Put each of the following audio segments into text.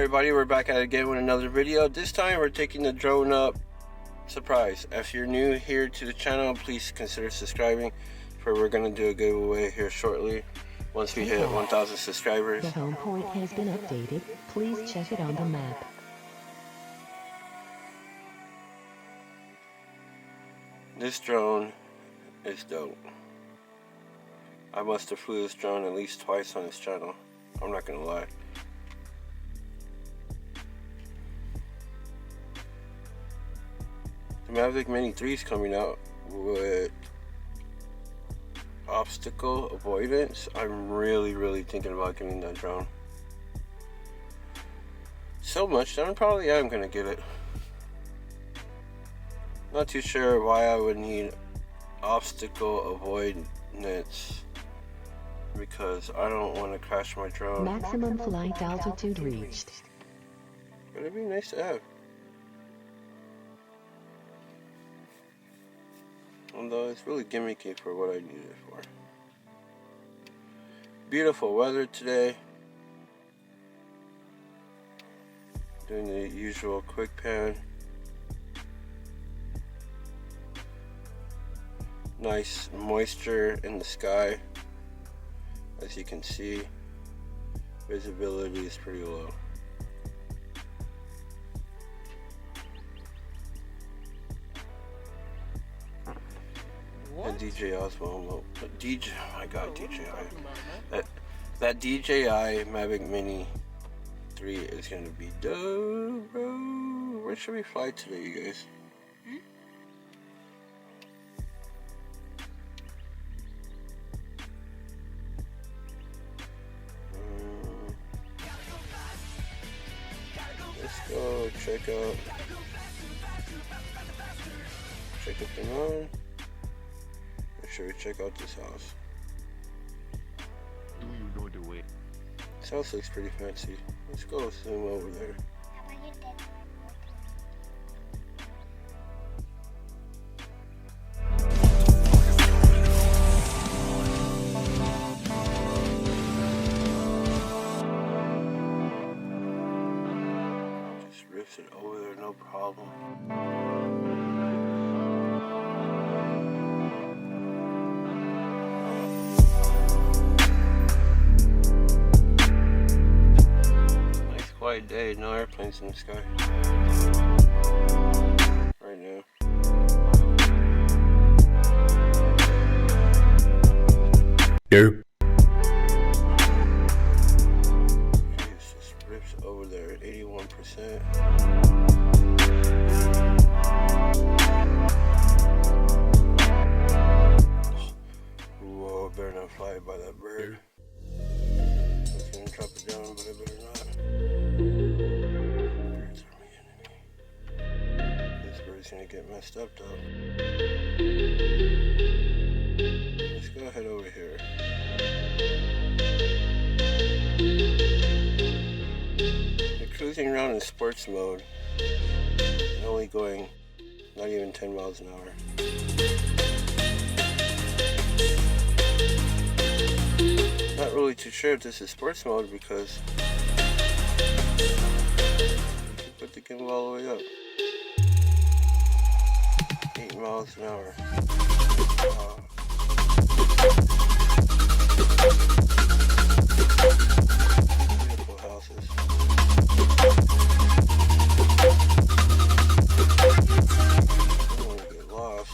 everybody, we're back at it again with another video. This time we're taking the drone up. Surprise. If you're new here to the channel, please consider subscribing, for we're going to do a giveaway here shortly once we hit 1,000 subscribers. The home point has been updated. Please check it on the map. This drone is dope. I must have flew this drone at least twice on this channel. I'm not gonna lie. The Mavic Mini 3 is coming out with obstacle avoidance. I'm really thinking about getting that drone. So much that I probably am gonna get it. Not too sure why I would need obstacle avoidance, because I don't want to crash my drone. Maximum flight altitude reached. But it'd be nice to have. Although it's really gimmicky for what I need it for. Beautiful weather today. Doing the usual quick pan. Nice moisture in the sky. As you can see, visibility is pretty low. And DJI Osmo, my God, DJI. That DJI Mavic Mini 3 is gonna be dope, bro. Where should we fly today, you guys? Let's go check out the run. Make sure we check out this house. Do you know the way? This house looks pretty fancy. Let's go zoom over there. Just rips it over there, no problem. Quiet day, no airplanes in the sky right now. Nope. Jeez, just rips over there at 81%. Whoa, I better not fly by that bird. I was gonna drop it down, but I better not. Birds are my enemy. This bird's gonna get messed up though. Let's go ahead over here. We're cruising around in sports mode and only going not even 10 miles an hour. Not really too sure if this is sports mode because you put the gimbal all the way up. 8 miles an hour. Beautiful houses. I don't want to get lost.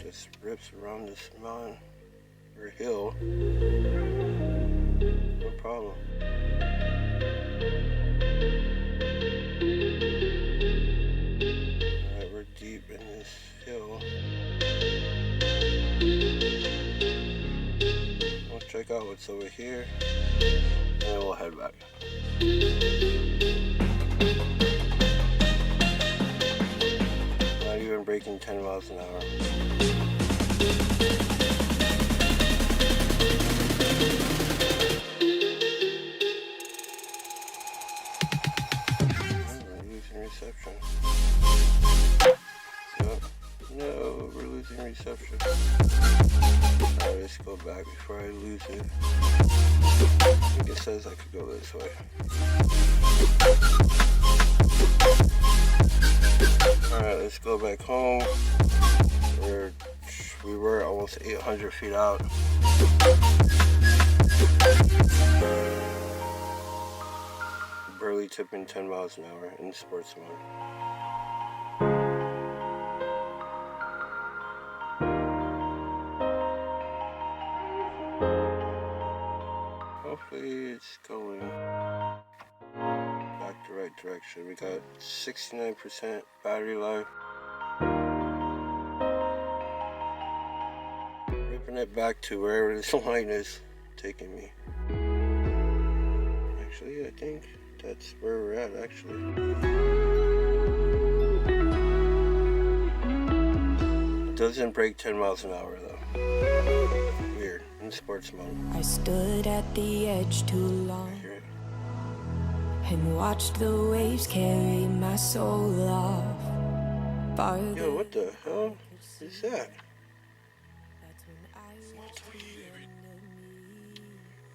Just rips around this mountain or hill. No problem. Alright, we're deep in this hill. We'll check out what's over here and then we'll head back. Not even breaking 10 miles an hour. Using reception. No, we're losing reception. Alright, let's go back before I lose it. I think it says I could go this way. Alright, let's go back home. We were almost 800 feet out. Barely tipping 10 miles an hour in sports mode. Hopefully it's going back the right direction. We got 69% battery life. Ripping it back to wherever this line is taking me. Actually, I think that's where we're at actually. It doesn't break 10 miles an hour though. Weird. In sports mode. I stood at the edge too long and watched the waves carry my soul off. Yo, what the hell is that?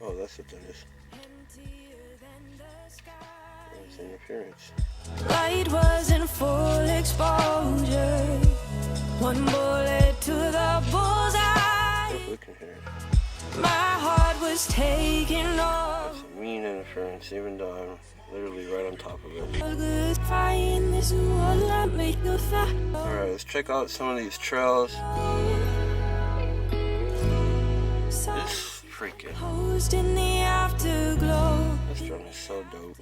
Oh, that's what that is. That's interference. Light was in full exposure. One bullet to the bullseye. We can hear it. My heart was taking off. That's a mean interference, even though I'm literally right on top of it. Alright, let's check out some of these trails. This freaking. This drone is so dope.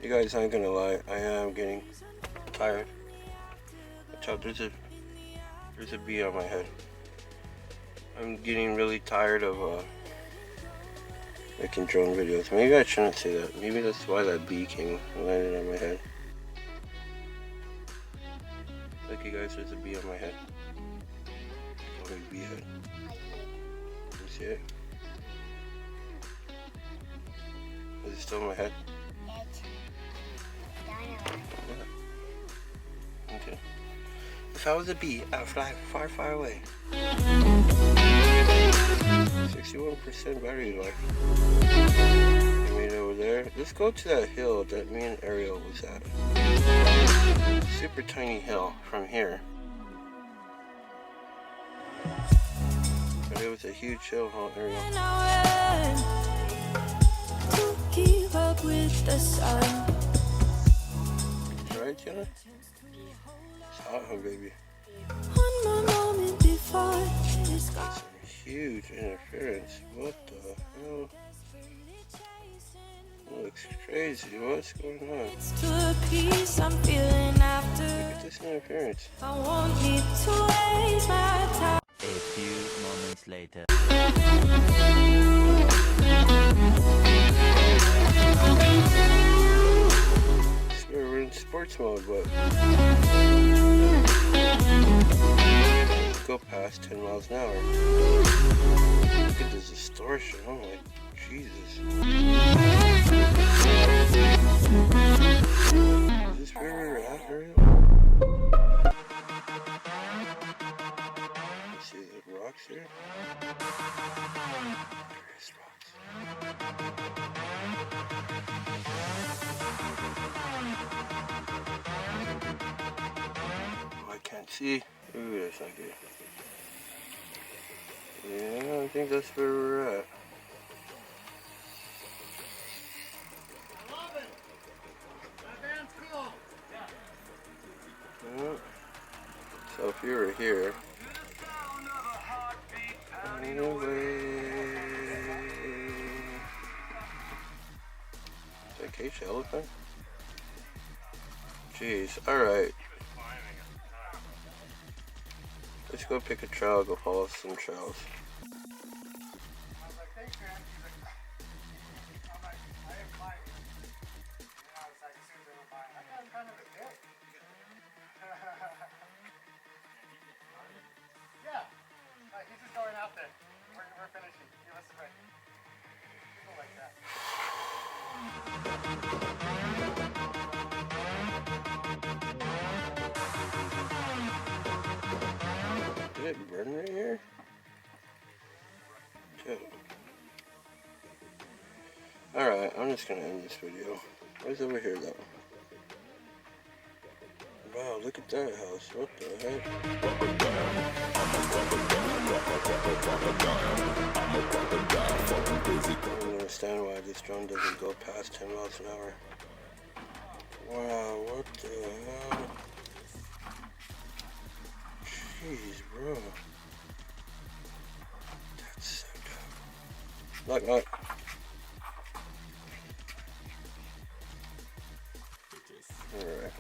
You guys aren't gonna lie, I am getting tired. Watch out, there's a bee on my head. I'm getting really tired of making drone videos. Maybe I shouldn't say that. Maybe that's why that bee came and landed on my head. Look, you guys, there's a bee on my head. A big bee head. You see it? Is it still in my head? Yeah. Okay. If I was a bee, I'd fly far, far away. 61% battery life. I made it over there. Let's go to that hill that me and Ariel was at. Super tiny hill from here. But it was a huge hill, huh, Ariel? To keep up with the sun. Right, Jenna? It's hot, huh, baby? One more moment before it's gone. That's some huge interference. What the hell? That looks crazy. What's going on? To a piece I'm feeling after. Look at this interference. I won't need to waste my time. A few moments later. We're in sports mode, but let's go past 10 miles an hour. Look at this distortion. Oh my Jesus. Is this where we're at, Ariel? Let's see the rocks here. There is rocks. Oh, I can't see. Ooh, that's not good. Yeah, I think that's where we're at. Yeah. So if you were here, is that cage elephant? Jeez, alright. Let's go pick a trail, go follow some trails. Yeah, he's just going out there. We're finishing. Give us a break. People like that. I'm just gonna end this video. Where's over here though? Wow, look at that house. What the heck? I don't understand why this drone doesn't go past 10 miles an hour. Wow, what the hell? Jeez, bro. That's so dope. Knock, knock. Alright.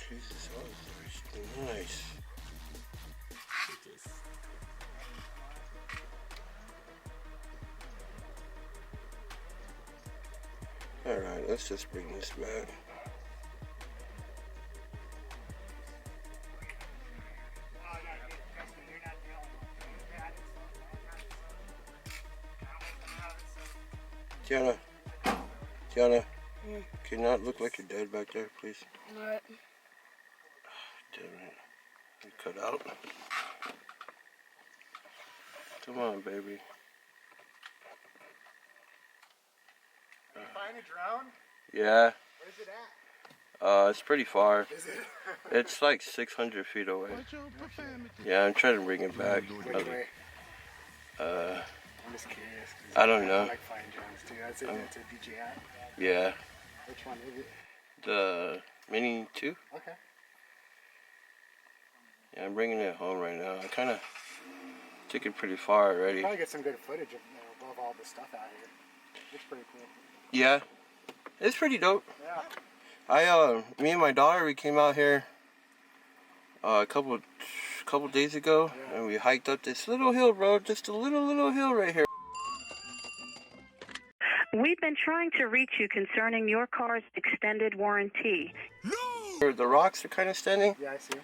Jesus, that was very nice. Alright, let's just bring this back. Tiana, Tiana, can you not look like you're dead back there, please? What? Damn it. You cut out. Come on, baby. Did you find a drone? Yeah. Where's it at? It's pretty far. Is it? It's like 600 feet away. Yeah, I'm trying to bring it back. Which way? I'm just curious. I don't know. I like flying drones too. It's a DJI. Yeah. Which one is it? The Mini 2? Okay. Yeah, I'm bringing it home right now. I kind of took it pretty far already. Probably get some good footage of, above all the stuff out here. Looks pretty cool. Yeah. It's pretty dope. Yeah. Me and my daughter, we came out here a couple days ago, and we hiked up this little hill road, just a little hill right here. We've been trying to reach you concerning your car's extended warranty. Where the rocks are kind of standing. Yeah, I see.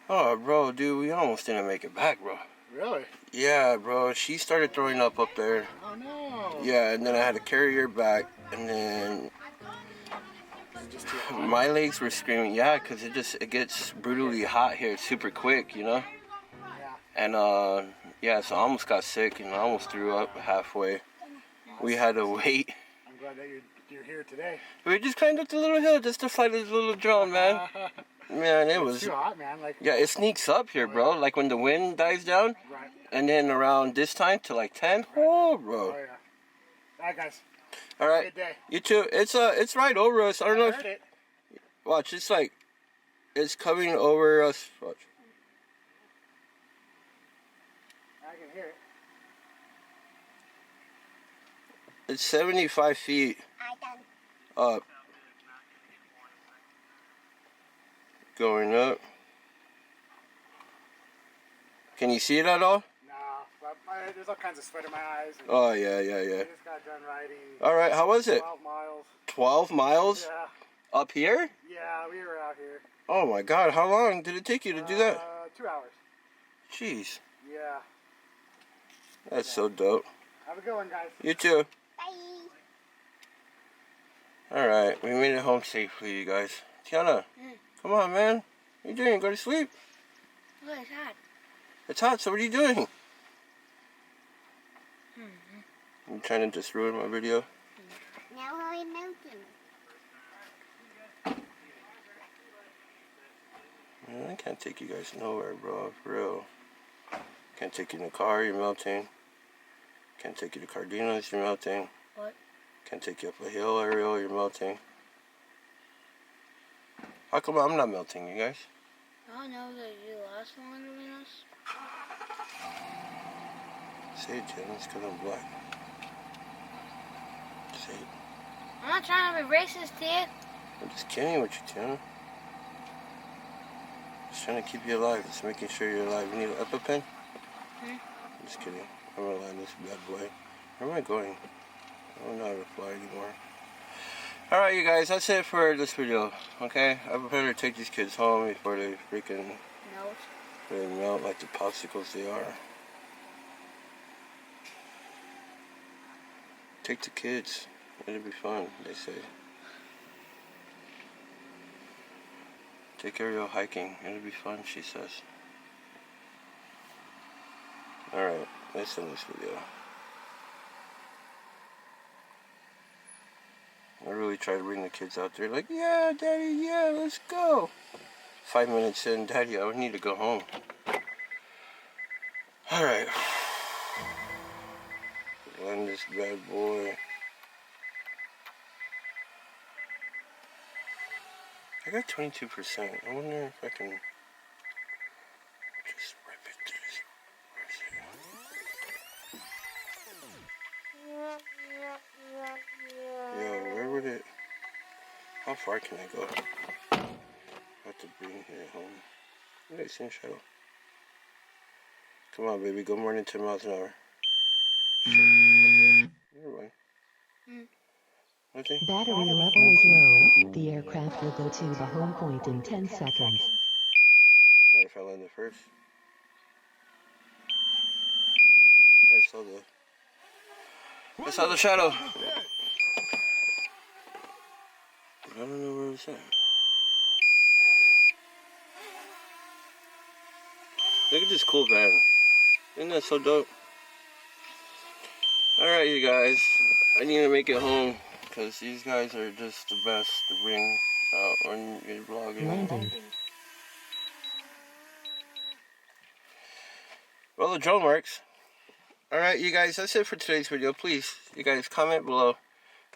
Oh, bro, dude, we almost didn't make it back, bro. Really? Yeah, bro, she started throwing up there. Oh no. Yeah, and then I had to carry her back, and then Just too hot. my legs were screaming. Yeah, because it gets brutally hot here super quick, you know. Yeah. And yeah, so I almost got sick and I almost threw up halfway. We had to wait. I'm glad that you're here today. We just climbed up the little hill just to fly this little drone, man. Man, it was Too hot, man. Like. yeah, it sneaks up here, bro. Like when the wind dies down, Right. and then around this time to like 10. Oh, bro. Oh yeah. All right, guys. All right. Good day. You too. It's right over us. I don't know. I heard it. Watch, it's like it's coming over us. Watch. I can hear it. It's 75 feet up. Going up. Can you see it at all? No, but there's all kinds of sweat in my eyes. And Oh, yeah. I just got done riding. All right, how was it? 12 miles. 12 miles Yeah. up here? Yeah, we were out here. Oh my God, how long did it take you to do that? 2 hours. Jeez, Yeah. that's so dope. Have a good one, guys. You too. Bye. All right, we made it home safely, you guys. Tiana, come on, man. What are you doing? Go to sleep. Look, it's hot. It's hot, so what are you doing? You trying to just ruin my video? Now we're melting. Man, I can't take you guys nowhere, bro. For real. Can't take you in the car, you're melting. Can't take you to Cardenas, you're melting. What? Can't take you up a hill, Ariel, you're melting. How come I'm not melting, you guys? I don't know that you the last one with us. Say it, Jen, it's because I'm black. Say it. I'm not trying to be racist here. I'm just kidding with you, Tiana. Just trying to keep you alive. Just making sure you're alive. You need an EpiPen? I'm just kidding. I'm gonna land this bad boy. Where am I going? I don't know how to fly anymore. Alright, you guys, that's it for this video. Okay? I better take these kids home before they freaking melt like the popsicles they are. Take the kids. It'll be fun, they say. Take Ariel hiking. It'll be fun, she says. Alright, let's end this video. I really try to bring the kids out there like, yeah, Daddy, yeah, let's go. 5 minutes in, Daddy, I would need to go home. Alright. Land this bad boy. I got 22%. I wonder if I can just rip it through. Yo, where would it... How far can I go? I have to bring it home. Okay, same shadow. Come on, baby. Go more than 10 miles an hour. Okay. Never mind. Nothing? Battery level is low. The aircraft will go to the home point in 10 seconds. Not if I land it first. I saw the shadow. I don't know where it's at. Look at this cool van. Isn't that so dope? Alright, you guys. I need to make it home because these guys are just the best to bring out when you're vlogging. Landing. Well, the drone works. Alright, you guys, that's it for today's video. Please, you guys, comment below.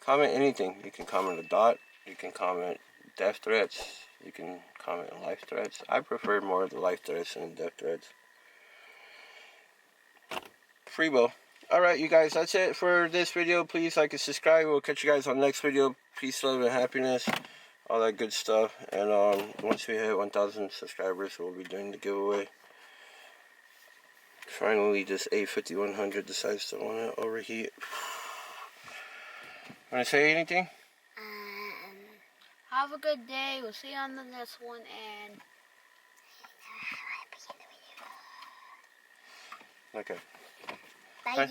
Comment anything. You can comment a dot. You can comment death threats. You can comment life threats. I prefer more of the life threats than the death threats. Freebo. Alright, you guys, that's it for this video. Please like and subscribe. We'll catch you guys on the next video. Peace, love, and happiness. All that good stuff. And once we hit 1,000 subscribers, we'll be doing the giveaway. Finally, this A5100 decides to want to overheat. Want to say anything? Have a good day. We'll see you on the next one. And Okay. bye.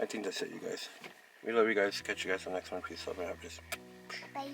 I think that's it, you guys. We love you guys. Catch you guys on the next one. Peace, love, and happiness. Bye.